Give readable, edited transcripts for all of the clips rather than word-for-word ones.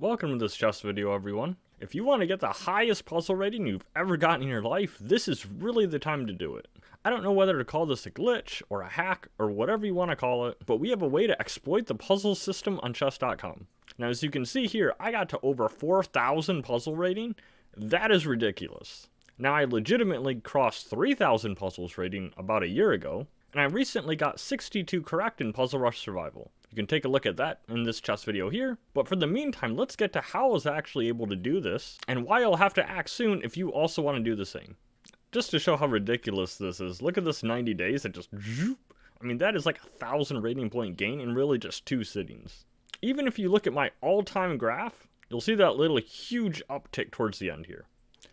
Welcome to this chess video, everyone. If you want to get the highest puzzle rating you've ever gotten in your life, this is really the time to do it. I don't know whether to call this a glitch, or a hack, or whatever you want to call it, but we have a way to exploit the puzzle system on chess.com. Now, as you can see here, I got to over 4,000 puzzle rating. That is ridiculous. Now, I legitimately crossed 3,000 puzzles rating about a year ago, and I recently got 62 correct in Puzzle Rush Survival. You can take a look at that in this chess video here, but for the meantime, let's get to how I was actually able to do this, and why you'll have to act soon if you also want to do the same. Just to show how ridiculous this is, look at this 90 days, it just I mean, that is like 1,000 rating point gain in really just 2 sittings. Even if you look at my all-time graph, you'll see that little huge uptick towards the end here.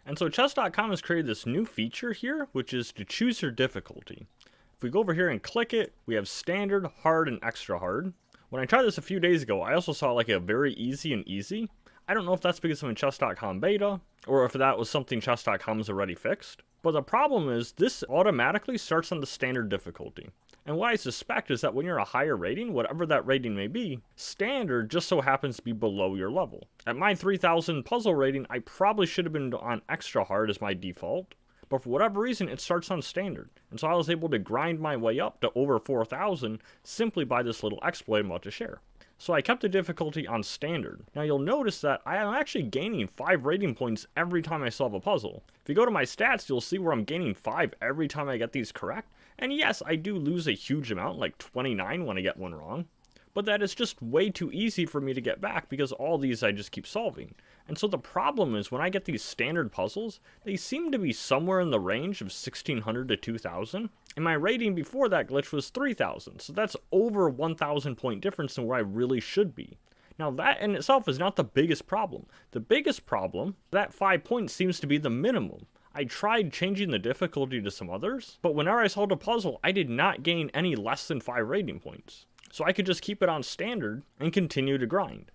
And so chess.com has created this new feature here, which is to choose your difficulty. If we go over here and click it, we have standard, hard, and extra hard. When I tried this a few days ago, I also saw like a very easy and easy. I don't know if that's because I'm in chess.com beta, or if that was something chess.com has already fixed. But the problem is, this automatically starts on the standard difficulty. And what I suspect is that when you're a higher rating, whatever that rating may be, standard just so happens to be below your level. At my 3,000 puzzle rating, I probably should have been on extra hard as my default. But for whatever reason, it starts on standard. And so I was able to grind my way up to over 4,000 simply by this little exploit I'm about to share. So I kept the difficulty on standard. Now you'll notice that I am actually gaining 5 rating points every time I solve a puzzle. If you go to my stats, you'll see where I'm gaining 5 every time I get these correct. And yes, I do lose a huge amount, like 29 when I get one wrong. But that is just way too easy for me to get back because all these I just keep solving. And so the problem is when I get these standard puzzles, they seem to be somewhere in the range of 1,600 to 2,000. And my rating before that glitch was 3,000. So that's over 1,000 point difference in where I really should be. Now that in itself is not the biggest problem. The biggest problem, that 5 points seems to be the minimum. I tried changing the difficulty to some others, but whenever I solved a puzzle, I did not gain any less than 5 rating points. So I could just keep it on standard and continue to grind.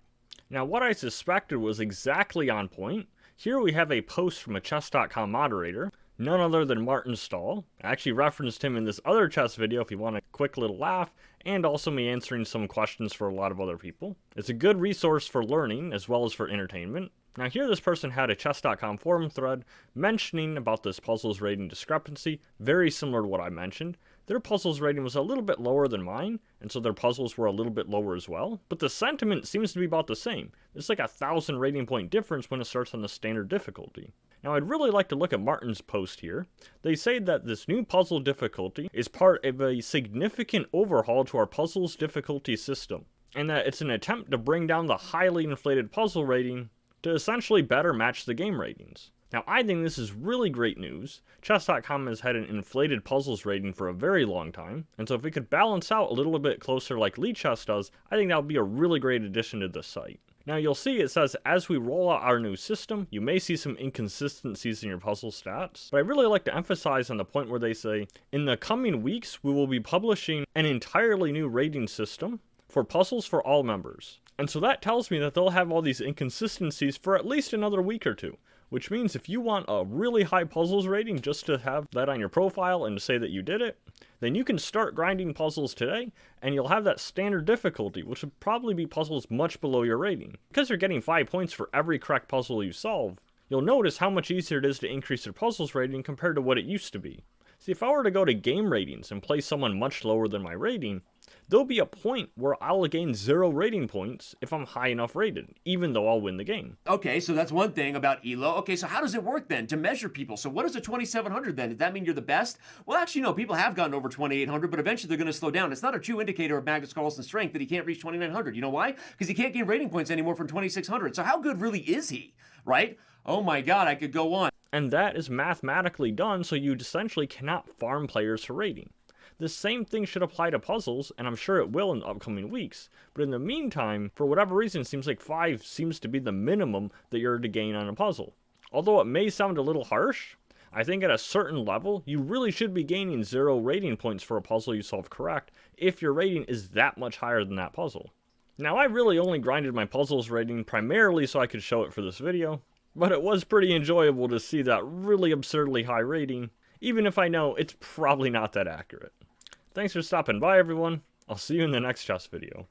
Now what I suspected was exactly on point. Here we have a post from a chess.com moderator, none other than Martin Stahl. I actually referenced him in this other chess video if you want a quick little laugh, and also me answering some questions for a lot of other people. It's a good resource for learning as well as for entertainment. Now here this person had a chess.com forum thread mentioning about this puzzles rating discrepancy, very similar to what I mentioned. Their puzzles rating was a little bit lower than mine, and so their puzzles were a little bit lower as well. But the sentiment seems to be about the same. It's like 1,000 rating point difference when it starts on the standard difficulty. Now I'd really like to look at Martin's post here. They say that this new puzzle difficulty is part of a significant overhaul to our puzzles difficulty system, and that it's an attempt to bring down the highly inflated puzzle rating to essentially better match the game ratings. Now I think this is really great news. Chess.com has had an inflated puzzles rating for a very long time, and so if we could balance out a little bit closer like Lichess does, I think that would be a really great addition to the site. Now you'll see it says, as we roll out our new system, you may see some inconsistencies in your puzzle stats, but I really like to emphasize on the point where they say, in the coming weeks we will be publishing an entirely new rating system for puzzles for all members. And so that tells me that they'll have all these inconsistencies for at least another week or two. Which means if you want a really high puzzles rating just to have that on your profile and to say that you did it, then you can start grinding puzzles today, and you'll have that standard difficulty, which would probably be puzzles much below your rating. Because you're getting 5 points for every correct puzzle you solve, you'll notice how much easier it is to increase your puzzles rating compared to what it used to be. See, if I were to go to game ratings and play someone much lower than my rating, there'll be a point where I'll gain 0 rating points if I'm high enough rated, even though I'll win the game. Okay, so that's one thing about ELO. Okay, so how does it work then to measure people? So what is a 2,700 then? Does that mean you're the best? Well, actually, no, people have gotten over 2,800, but eventually they're going to slow down. It's not a true indicator of Magnus Carlsen's strength that he can't reach 2,900. You know why? Because he can't gain rating points anymore from 2,600. So how good really is he, right? Oh my God, I could go on. And that is mathematically done, so you essentially cannot farm players for rating. The same thing should apply to puzzles, and I'm sure it will in the upcoming weeks, but in the meantime, for whatever reason, it seems like 5 seems to be the minimum that you're to gain on a puzzle. Although it may sound a little harsh, I think at a certain level, you really should be gaining 0 rating points for a puzzle you solve correct, if your rating is that much higher than that puzzle. Now I really only grinded my puzzles rating primarily so I could show it for this video, but it was pretty enjoyable to see that really absurdly high rating, even if I know it's probably not that accurate. Thanks for stopping by, everyone. I'll see you in the next chess video.